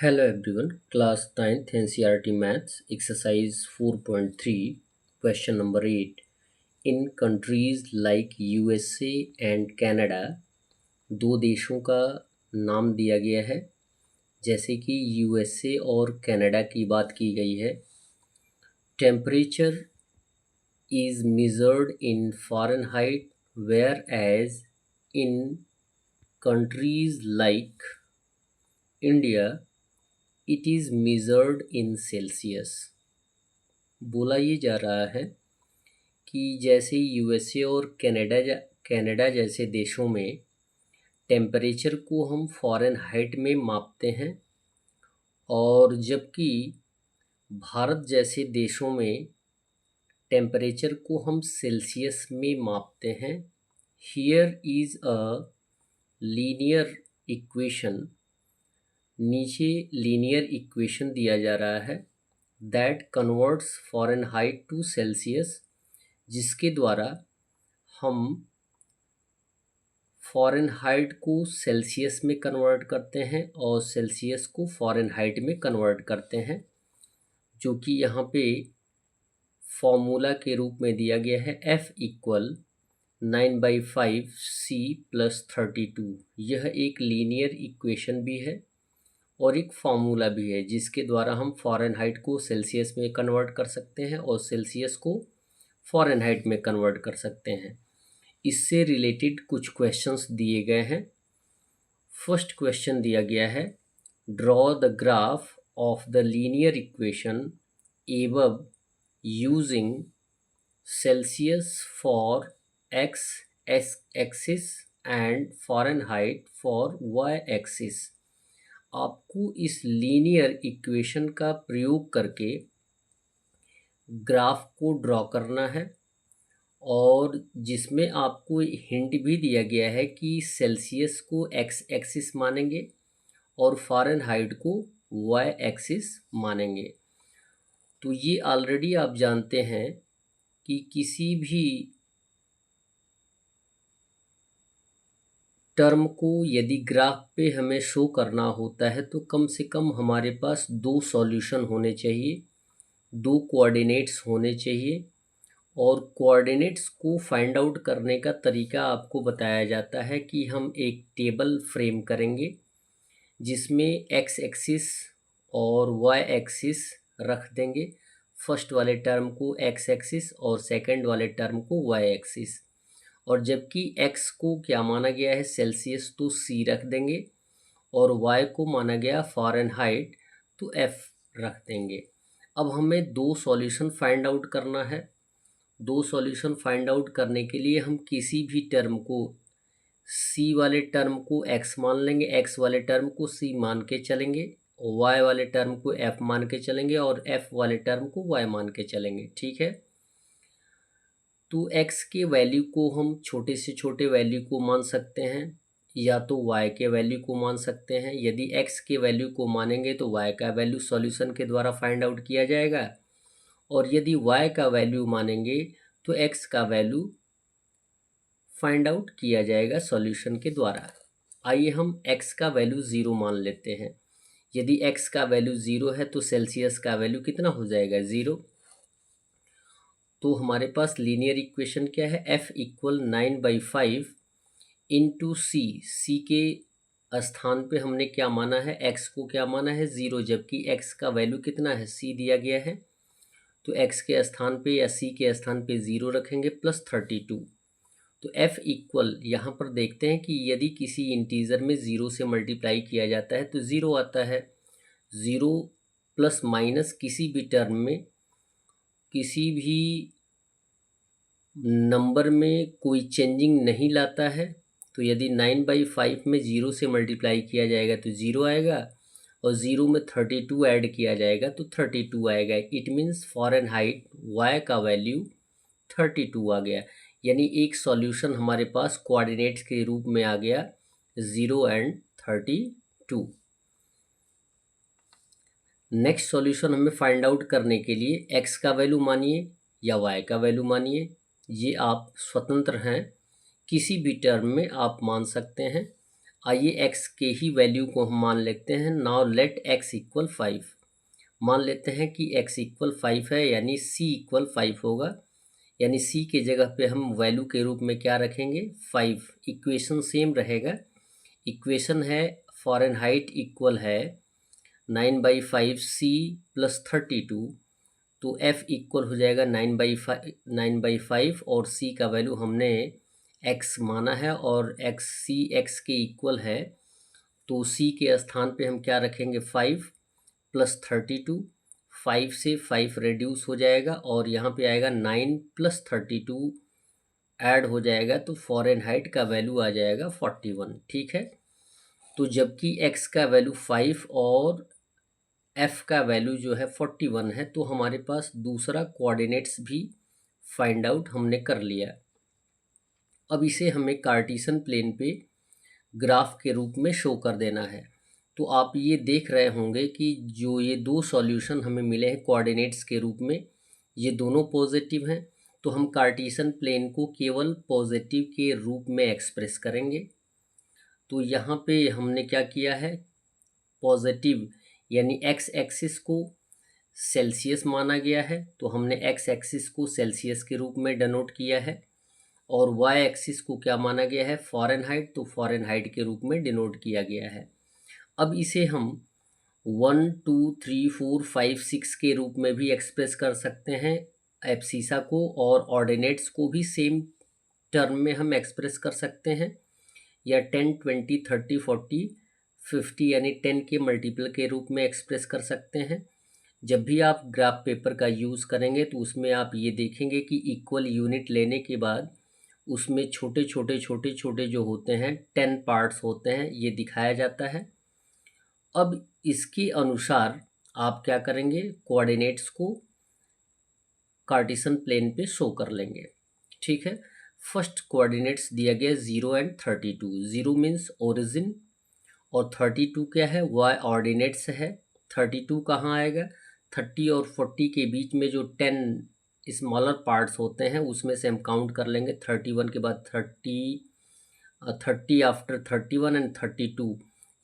Hello everyone, class 9th NCERT Maths, exercise 4.3, question number 8. In countries like USA and Canada, दो देशों का नाम दिया गया है। जैसे कि USA और कनाडा की बात की गई है। Temperature is measured in Fahrenheit, whereas in countries like India it is measured in Celsius. बोला ये जा रहा है कि जैसे यूएसए और कनाडा जैसे देशों में टेम्परेचर को हम फ़ारेनहाइट में मापते हैं, और जबकि भारत जैसे देशों में टेम्परेचर को हम सेल्सियस में मापते हैं। Here is a linear equation, नीचे लीनियर इक्वेशन दिया जा रहा है that converts Fahrenheit to Celsius, जिसके द्वारा हम फ़ारेनहाइट को सेल्सियस में कन्वर्ट करते हैं और सेल्सियस को फ़ारेनहाइट में कन्वर्ट करते हैं, जो कि यहाँ पे फॉर्मूला के रूप में दिया गया है F इक्वल 9/5 C + 32। यह एक लीनियर इक्वेशन भी है और एक फार्मूला भी है, जिसके द्वारा हम फ़ारेनहाइट को सेल्सियस में कन्वर्ट कर सकते हैं और सेल्सियस को फ़ारेनहाइट में कन्वर्ट कर सकते हैं। इससे रिलेटेड कुछ क्वेश्चंस दिए गए हैं। फर्स्ट क्वेश्चन दिया गया है, draw the graph of the linear equation above using Celsius for x axis and Fahrenheit for y axis. आपको इस लीनियर इक्वेशन का प्रयोग करके ग्राफ को ड्रॉ करना है, और जिसमें आपको हिंट भी दिया गया है कि सेल्सियस को एक्स एक्सिस मानेंगे और फ़ारेनहाइट को वाई एक्सिस मानेंगे। तो ये ऑलरेडी आप जानते हैं कि किसी भी टर्म को यदि ग्राफ पे हमें शो करना होता है तो कम से कम हमारे पास दो सॉल्यूशन होने चाहिए, दो कोऑर्डिनेट्स होने चाहिए। और कोऑर्डिनेट्स को फाइंड आउट करने का तरीका आपको बताया जाता है कि हम एक टेबल फ्रेम करेंगे जिसमें एक्स एक्सिस और वाई एक्सिस रख देंगे। फर्स्ट वाले टर्म को एक्स एक्सिस और सेकंड वाले टर्म को वाई एक्सिस, और जबकि x को क्या माना गया है सेल्सियस, तो c रख देंगे, और y को माना गया फ़ारेनहाइट, तो f रख देंगे। अब हमें दो सॉल्यूशन फाइंड आउट करना है। दो सॉल्यूशन फाइंड आउट करने के लिए हम किसी भी टर्म को, c वाले टर्म को x मान लेंगे, x वाले टर्म को c मान के चलेंगे, y वाले टर्म को f मान के चलेंगे और f वाले टर्म को y मान के चलेंगे। ठीक है, तो x के वैल्यू को हम छोटे से छोटे वैल्यू को मान सकते हैं, या तो y के वैल्यू को मान सकते हैं। यदि x के वैल्यू को मानेंगे तो y का वैल्यू सॉल्यूशन के द्वारा फाइंड आउट किया जाएगा, और यदि y का वैल्यू मानेंगे तो x का वैल्यू फाइंड आउट किया जाएगा सॉल्यूशन के द्वारा। आइए हम x का वैल्यू 0 मान लेते हैं। यदि x का वैल्यू 0 है तो सेल्सियस का वैल्यू कितना हो जाएगा, 0। तो हमारे पास लीनियर इक्वेशन क्या है, F इक्वल 9/5 इंटू सी के स्थान पे हमने क्या माना है, x को क्या माना है 0, जबकि x का वैल्यू कितना है c दिया गया है, तो x के स्थान पे या c के स्थान पे 0 रखेंगे प्लस 32। तो F इक्वल यहाँ पर देखते हैं कि यदि किसी इंटीजर में 0 से मल्टीप्लाई किया जाता है तो 0 आता है। 0 प्लस माइनस किसी भी टर्म में, किसी भी नंबर में कोई चेंजिंग नहीं लाता है। तो यदि 9/5 में 0 से मल्टीप्लाई किया जाएगा तो 0 आएगा, और 0 में 32 ऐड किया जाएगा तो 32 आएगा। इट मीन्स फ़ारेनहाइट y का वैल्यू 32 आ गया। यानी एक सॉल्यूशन हमारे पास कोऑर्डिनेट्स के रूप में आ गया 0 एंड 32। नेक्स्ट सॉल्यूशन हमें फाइंड आउट करने के लिए x का वैल्यू मानिए या y का वैल्यू मानिए, ये आप स्वतंत्र हैं, किसी भी टर्म में आप मान सकते हैं। आइए x के ही वैल्यू को हम मान लेते हैं। Now let x equal 5। मान लेते हैं कि x इक्वल 5 है, यानी c इक्वल 5 होगा, यानी c के जगह पे हम वैल्यू के रूप में क्या रखेंगे, 5। इक्वेशन सेम रहेगा। इक्वेशन है फ़ारेनहाइट इक्वल है 9/5 c प्लस 32, तो f इक्वल हो जाएगा 9/5 और c का वैल्यू हमने x माना है और x के इक्वल है, तो c के स्थान पे हम क्या रखेंगे, 5 प्लस 32। 5 से 5 रेड्यूस हो जाएगा और यहाँ पे आएगा 9 प्लस 32 ऐड हो जाएगा, तो फ़ारेनहाइट का वैल्यू आ जाएगा 41। ठीक है, तो जबकि x का वैल्यू 5 और f का वैल्यू जो है 41 है, तो हमारे पास दूसरा कोऑर्डिनेट्स भी फाइंड आउट हमने कर लिया। अब इसे हमें कार्टेशियन प्लेन पे ग्राफ के रूप में शो कर देना है। तो आप ये देख रहे होंगे कि जो ये दो सॉल्यूशन हमें मिले हैं कोऑर्डिनेट्स के रूप में, ये दोनों पॉजिटिव हैं, तो हम कार्टेशियन प्लेन को केवल पॉजिटिव के रूप में एक्सप्रेस करेंगे। तो यहाँ पे हमने क्या किया है, पॉजिटिव यानी x एक्सिस को सेल्सियस माना गया है, तो हमने x एक्सिस को सेल्सियस के रूप में डिनोट किया है, और y एक्सिस को क्या माना गया है, फ़ारेनहाइट, तो फ़ारेनहाइट के रूप में डिनोट किया गया है। अब इसे हम 1 2 3 4 5 6 के रूप में भी एक्सप्रेस कर सकते हैं एब्सिसा को, और ऑर्डिनेट्स को भी सेम टर्म में हम एक्सप्रेस कर सकते हैं, या 10 20 30 40 50 यानी 10 के मल्टीपल के रूप में एक्सप्रेस कर सकते हैं। जब भी आप ग्राफ पेपर का यूज़ करेंगे तो उसमें आप ये देखेंगे कि इक्वल यूनिट लेने के बाद उसमें छोटे छोटे जो होते हैं 10 पार्ट्स होते हैं, ये दिखाया जाता है। अब इसके अनुसार आप क्या करेंगे, कोऑर्डिनेट्स को कार्टेशियन प्लेन पे शो कर लेंगे। ठीक है, फर्स्ट कोऑर्डिनेट्स दिया गया 0 एंड 32। 0 मीन्स ओरिजिन और 32 क्या है, y ऑर्डिनेट्स है। 32 कहाँ आएगा, 30 और 40 के बीच में जो 10 स्मॉलर पार्ट्स होते हैं उसमें से हम काउंट कर लेंगे। 31 के बाद 30 आफ्टर 31 एंड 32,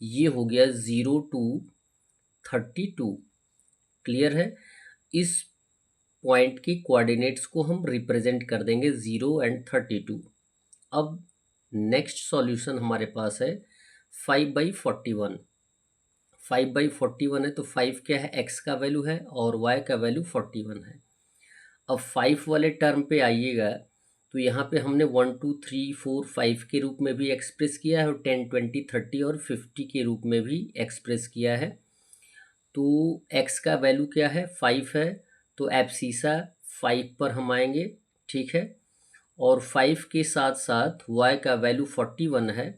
ये हो गया 0 to 32। क्लियर है, इस पॉइंट की कोऑर्डिनेट्स को हम रिप्रेजेंट कर देंगे 0 एंड 32। अब नेक्स्ट सॉल्यूशन हमारे पास है 5/41। 5/41 है, तो 5 क्या है, x का वैल्यू है और y का वैल्यू 41 है। अब 5 वाले टर्म पे आइएगा, तो यहाँ पे हमने 1 2 3 4 5 के रूप में भी एक्सप्रेस किया है और 10 20 30 और 50 के रूप में भी एक्सप्रेस किया है। तो x का वैल्यू क्या है, 5 है, तो एब्सिसा 5 पर हम आएंगे। ठीक है, और 5 के साथ साथ y का वैल्यू 41 है,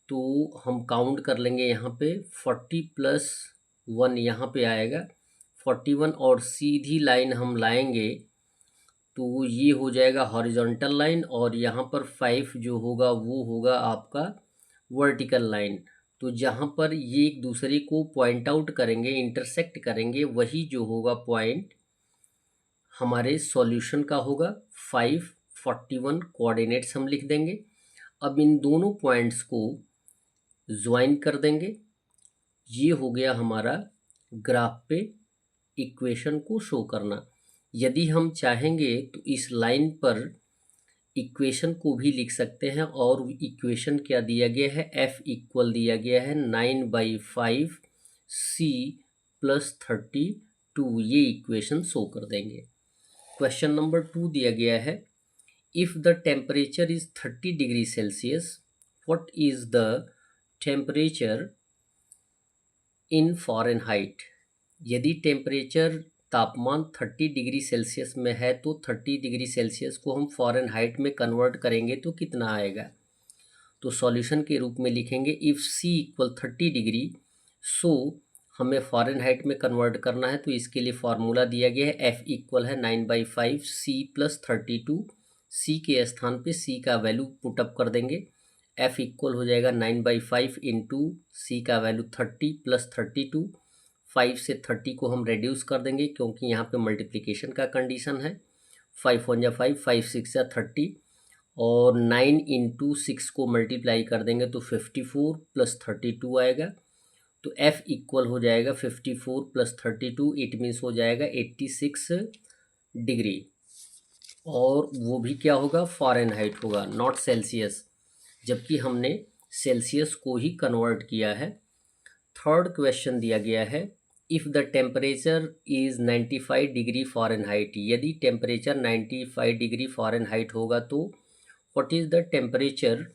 तो हम काउंट कर लेंगे यहाँ पे 40 प्लस 1 यहाँ पे आएगा 41, और सीधी लाइन हम लाएंगे तो ये हो जाएगा हॉरिजॉन्टल लाइन, और यहाँ पर 5 जो होगा वो होगा आपका वर्टिकल लाइन। तो जहाँ पर ये एक दूसरे को पॉइंट आउट करेंगे, इंटरसेक्ट करेंगे, वही जो होगा पॉइंट हमारे सॉल्यूशन का होगा। 5 41 कोऑर्डिनेट्स हम लिख देंगे। अब इन दोनों पॉइंट्स को ज्वाइन कर देंगे। ये हो गया हमारा ग्राफ पे इक्वेशन को शो करना। यदि हम चाहेंगे तो इस लाइन पर इक्वेशन को भी लिख सकते हैं, और इक्वेशन क्या दिया गया है, f इक्वल दिया गया है 9/5 c प्लस 32, ये इक्वेशन शो कर देंगे। क्वेश्चन नंबर 2 दिया गया है, if the temperature is 30 degree Celsius, what is the temperature in Fahrenheit. यदि टेम्परेचर तापमान 30 डिग्री सेल्सियस में है तो 30 डिग्री सेल्सियस को हम फ़ारेनहाइट में कन्वर्ट करेंगे तो कितना आएगा। तो सॉल्यूशन के रूप में लिखेंगे इफ़ C इक्वल 30 डिग्री, सो हमें फ़ारेनहाइट में कन्वर्ट करना है, तो इसके लिए फार्मूला दिया गया है F इक्वल है 9/5 C प्लस 32। C के स्थान पे C का वैल्यू पुटअप कर देंगे। F इक्वल हो जाएगा 9/5 इंटू C का वैल्यू 30 प्लस 32। 5 से 30 को हम रेड्यूस कर देंगे क्योंकि यहाँ पे मल्टीप्लिकेशन का कंडीशन है। 5 1 जा 5, 5 6 जा 30, और 9 इंटू 6 को मल्टीप्लाई कर देंगे तो 54 प्लस 32 आएगा। तो F इक्वल हो जाएगा 54 प्लस 32, इट मीन्स हो जाएगा 86 डिग्री। और वो भी क्या होगा, फ़ारेनहाइट होगा, नॉट सेल्सियस, जबकि हमने सेल्सियस को ही कन्वर्ट किया है। थर्ड क्वेश्चन दिया गया है, if the temperature is 95 degree Fahrenheit, यदि टेम्परेचर 95 डिग्री फ़ारेनहाइट होगा तो what is the temperature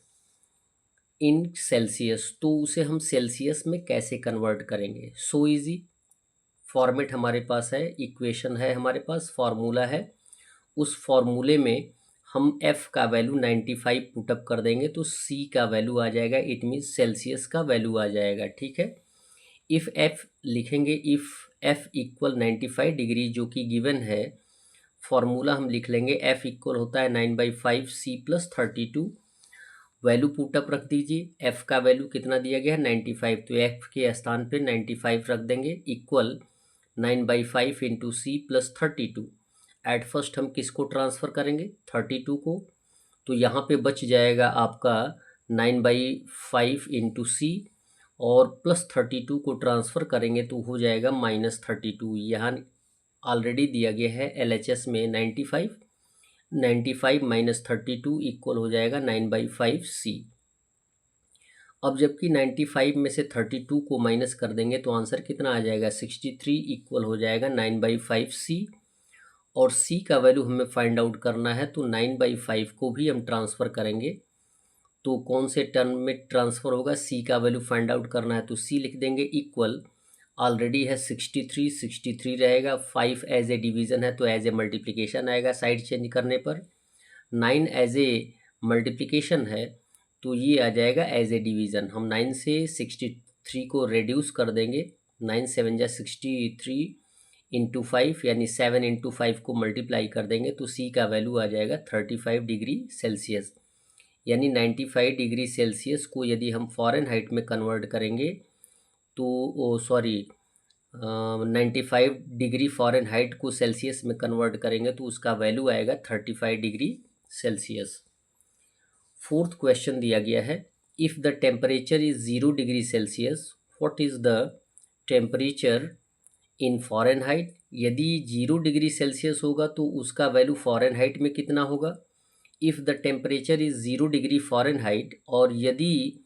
in Celsius, तो उसे हम सेल्सियस में कैसे कन्वर्ट करेंगे। सो इजी, फॉर्मेट हमारे पास है, इक्वेशन है हमारे पास, फार्मूला है। उस फार्मूले में हम f का वैल्यू 95 पुटअप कर देंगे तो c का वैल्यू आ जाएगा, इट मीन्स सेल्सियस का वैल्यू आ जाएगा। ठीक है, इफ़ f लिखेंगे, इफ़ f इक्वल 95 डिग्री जो कि गिवन है, फार्मूला हम लिख लेंगे, f इक्वल होता है 9/5 c प्लस 32। वैल्यू पुटअप रख दीजिए, f का वैल्यू कितना दिया गया है 95, तो f के स्थान पे 95 रख देंगे, equal 9/5 into c plus 32। At first हम किसको ट्रांसफ़र करेंगे, 32 को, तो यहाँ पे बच जाएगा आपका 9/5 इंटू सी, और प्लस 32 को ट्रांसफ़र करेंगे तो हो जाएगा -32। यहाँ ऑलरेडी दिया गया है LHS में 95, 95 माइनस 32 इक्वल हो जाएगा 9/5 सी। अब जबकि 95 में से 32 को माइनस कर देंगे तो आंसर कितना आ जाएगा, 63 इक्वल हो जाएगा 9/5 सी। और सी का वैल्यू हमें फाइंड आउट करना है, तो 9/5 को भी हम ट्रांसफ़र करेंगे, तो कौन से टर्म में ट्रांसफ़र होगा, सी का वैल्यू फाइंड आउट करना है तो सी लिख देंगे, इक्वल ऑलरेडी है 63, 63 रहेगा, 5 एज ए डिवीज़न है तो एज ए मल्टीप्लिकेशन आएगा साइड चेंज करने पर, 9 एज ए मल्टीप्लिकेशन है तो ये आ जाएगा एज ए डिवीज़न। हम 9 से 63 को रेड्यूस कर देंगे, 9 7 जा 63 इंटू 5, यानी 7 इंटू 5 को मल्टीप्लाई कर देंगे तो सी का वैल्यू आ जाएगा 35 डिग्री सेल्सियस। यानी 95 डिग्री सेल्सियस को यदि हम फ़ारेनहाइट में कन्वर्ट करेंगे तो 95 डिग्री फ़ारेनहाइट को सेल्सियस में कन्वर्ट करेंगे तो उसका वैल्यू आएगा 35 डिग्री सेल्सियस। फोर्थ क्वेश्चन दिया गया है, if the temperature is 0 degree Celsius, what is the temperature in Fahrenheit, यदि 0 डिग्री सेल्सियस होगा तो उसका वैल्यू फ़ारेनहाइट में कितना होगा। If the temperature is 0 degree Fahrenheit, और यदि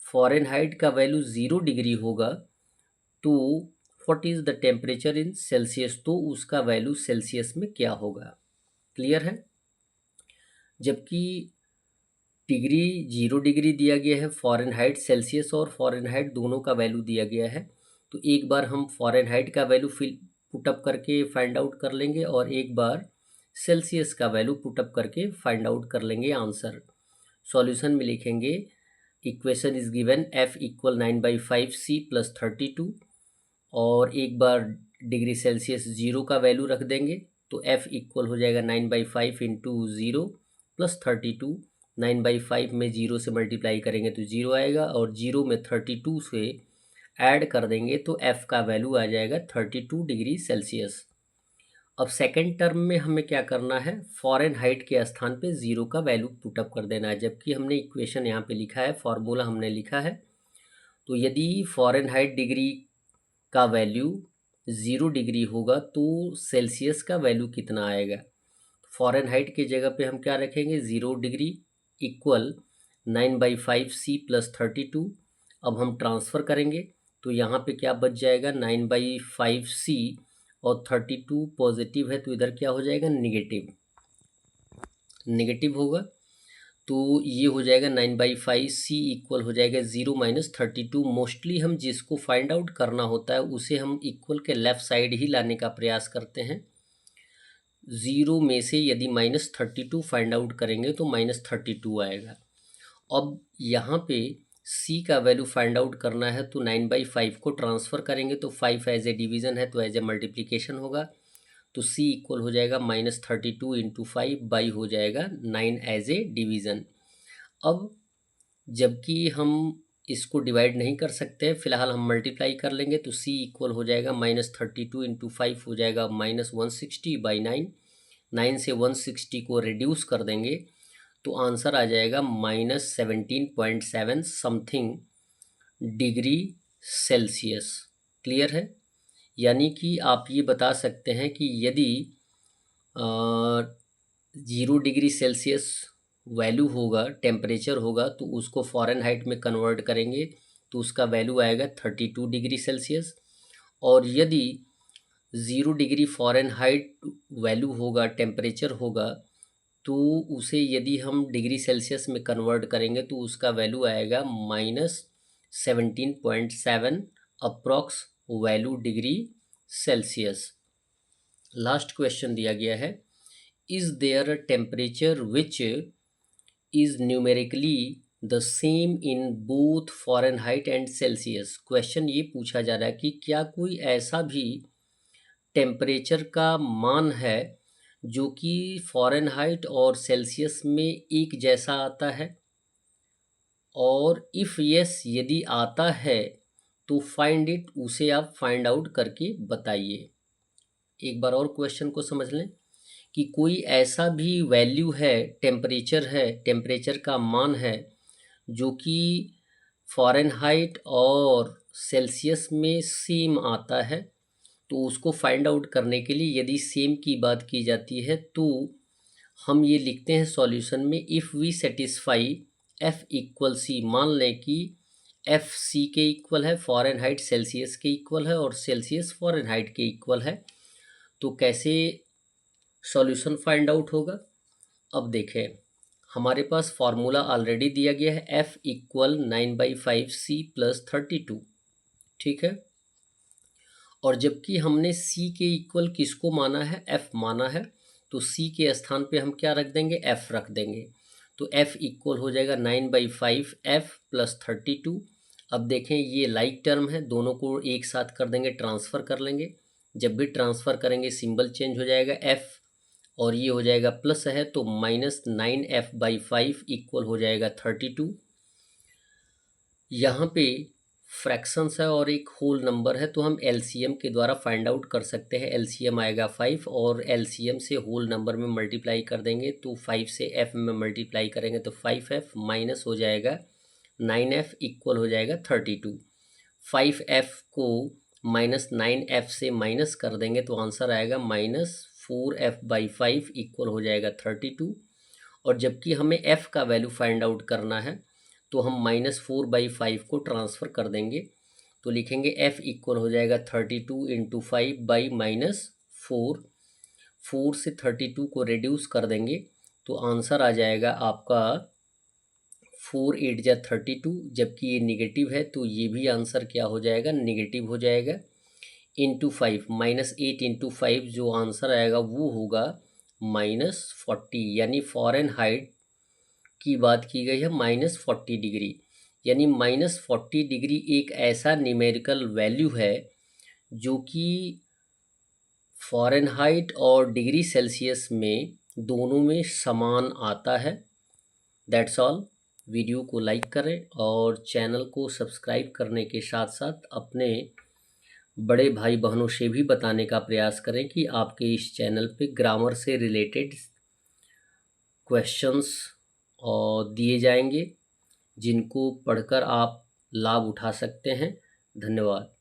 फ़ारेनहाइट का वैल्यू 0 डिग्री होगा तो what is the temperature in Celsius, तो उसका वैल्यू सेल्सियस में क्या होगा। क्लियर है, जबकि डिग्री 0 डिग्री दिया गया है, फ़ारेनहाइट सेल्सियस और फ़ारेनहाइट दोनों का वैल्यू दिया गया है, तो एक बार हम फ़ारेनहाइट का वैल्यू पुटअप करके फाइंड आउट कर लेंगे और एक बार सेल्सियस का वैल्यू पुटअप करके फाइंड आउट कर लेंगे आंसर। सॉल्यूशन में लिखेंगे, equation is given, f equal 9/5 c plus 32, और एक बार डिग्री सेल्सियस 0 का वैल्यू रख देंगे तो f इक्वल हो जाएगा 9/5 इंटू 0 प्लस 32। 9/5 में 0 से मल्टीप्लाई करेंगे तो 0 आएगा, और 0 में 32 से ऐड कर देंगे तो f का वैल्यू आ जाएगा 32 डिग्री सेल्सियस। अब सेकेंड टर्म में हमें क्या करना है, फ़ारेनहाइट के स्थान पे 0 का वैल्यू पुटअप कर देना है, जबकि हमने इक्वेशन यहाँ पे लिखा है, फार्मूला हमने लिखा है। तो यदि फ़ारेनहाइट डिग्री का वैल्यू 0 डिग्री होगा तो सेल्सियस का वैल्यू कितना आएगा। फ़ारेनहाइट की जगह पे हम क्या रखेंगे, 0 डिग्री इक्वल 9/5 c प्लस 32। अब हम ट्रांसफ़र करेंगे तो यहाँ पे क्या बच जाएगा, 9/5 c, और 32 पॉजिटिव है तो इधर क्या हो जाएगा, नेगेटिव, नेगेटिव होगा, तो ये हो जाएगा 9/5 c इक्वल हो जाएगा 0 माइनस 32। मोस्टली हम जिसको फाइंड आउट करना होता है उसे हम इक्वल के लेफ़्ट साइड ही लाने का प्रयास करते हैं। 0 में से यदि -32 फाइंड आउट करेंगे तो -32 आएगा। अब यहाँ पे c का वैल्यू फाइंड आउट करना है तो 9/5 को ट्रांसफ़र करेंगे तो 5 एज ए डिवीज़न है तो एज ए मल्टीप्लिकेशन होगा, तो c इक्वल हो जाएगा -32 इंटू 5 बाई हो जाएगा 9 एज ए डिवीज़न। अब जबकि हम इसको डिवाइड नहीं कर सकते, फ़िलहाल हम मल्टीप्लाई कर लेंगे तो c इक्वल हो जाएगा -32 इंटू 5 हो जाएगा -160 बाई 9, 9 से 160 को रिड्यूस कर देंगे तो आंसर आ जाएगा -17.7 समथिंग डिग्री सेल्सियस। क्लियर है? यानी कि आप ये बता सकते हैं कि यदि 0 डिग्री सेल्सियस वैल्यू होगा, टेम्परेचर होगा, तो उसको फ़ारेनहाइट में कन्वर्ट करेंगे तो उसका वैल्यू आएगा 32 डिग्री सेल्सियस। और यदि 0 डिग्री फ़ारेनहाइट वैल्यू होगा, टेम्परेचर होगा, तो उसे यदि हम डिग्री सेल्सियस में कन्वर्ट करेंगे तो उसका वैल्यू आएगा -17.7 approx value degree Celsius. Last question दिया गया है, is there a temperature which is numerically the same in both Fahrenheit and Celsius. Question ये पूछा जा रहा है कि क्या कोई ऐसा भी टेम्परेचर का मान है जो कि फ़ारेनहाइट और सेल्सियस में एक जैसा आता है, और इफ़ यस यदि आता है तो फाइंड इट, उसे आप फाइंड आउट करके बताइए। एक बार और क्वेश्चन को समझ लें कि कोई ऐसा भी वैल्यू है, टेम्परेचर है, टेम्परेचर का मान है जो कि फ़ारेनहाइट और सेल्सियस में सेम आता है, तो उसको फाइंड आउट करने के लिए यदि सेम की बात की जाती है तो हम ये लिखते हैं सॉल्यूशन में, if we satisfy F equal C. मान लें कि एफ सी के इक्वल है, फ़ारेनहाइट सेल्सियस के इक्वल है और सेल्सियस फ़ारेनहाइट के इक्वल है, तो कैसे सॉल्यूशन फाइंड आउट होगा। अब देखें, हमारे पास फार्मूला ऑलरेडी दिया गया है, एफ इक्वल 9/5 सी प्लस 32। ठीक है, और जबकि हमने सी के इक्वल किसको माना है, एफ माना है, तो सी के स्थान पे हम क्या रख देंगे, एफ रख देंगे। तो एफ इक्वल हो जाएगा 9/5 एफ प्लस 32। अब देखें, ये लाइक टर्म है, दोनों को एक साथ कर देंगे, ट्रांसफ़र कर लेंगे। जब भी ट्रांसफ़र करेंगे सिंबल चेंज हो जाएगा, एफ और ये हो जाएगा प्लस है, तो -9f/5 इक्वल हो जाएगा 32। यहाँ पे फ्रैक्शंस है और एक होल नंबर है, तो हम एलसीएम के द्वारा फाइंड आउट कर सकते हैं। एलसीएम आएगा 5 और एलसीएम से होल नंबर में मल्टीप्लाई कर देंगे, तो 5 से एफ में मल्टीप्लाई करेंगे तो 5f माइनस हो जाएगा 9f इक्वल हो जाएगा 32। 5f को -9f से माइनस कर देंगे तो आंसर आएगा -4f/5 इक्वल हो जाएगा 32। और जबकि हमें f का वैल्यू फाइंड आउट करना है तो हम -4/5 को ट्रांसफ़र कर देंगे, तो लिखेंगे f इक्वल हो जाएगा 32 × 5/-4। 4 से 32 को रिड्यूस कर देंगे तो आंसर आ जाएगा आपका 4 8 जा 32। जबकि ये निगेटिव है तो ये भी आंसर क्या हो जाएगा, निगेटिव हो जाएगा। इंटू 5 -8 × 5 जो आंसर आएगा वो होगा -40, यानी फ़ारेनहाइट की बात की गई है -40 डिग्री, यानी -40 डिग्री एक ऐसा न्यूमेरिकल वैल्यू है जो कि फ़ारेनहाइट और डिग्री सेल्सियस में दोनों में समान आता है। That's all. वीडियो को लाइक करें और चैनल को सब्सक्राइब करने के साथ साथ अपने बड़े भाई बहनों से भी बताने का प्रयास करें कि आपके इस चैनल पे ग्रामर से रिलेटेड क्वेश्चंस और दिए जाएंगे जिनको पढ़कर आप लाभ उठा सकते हैं। धन्यवाद।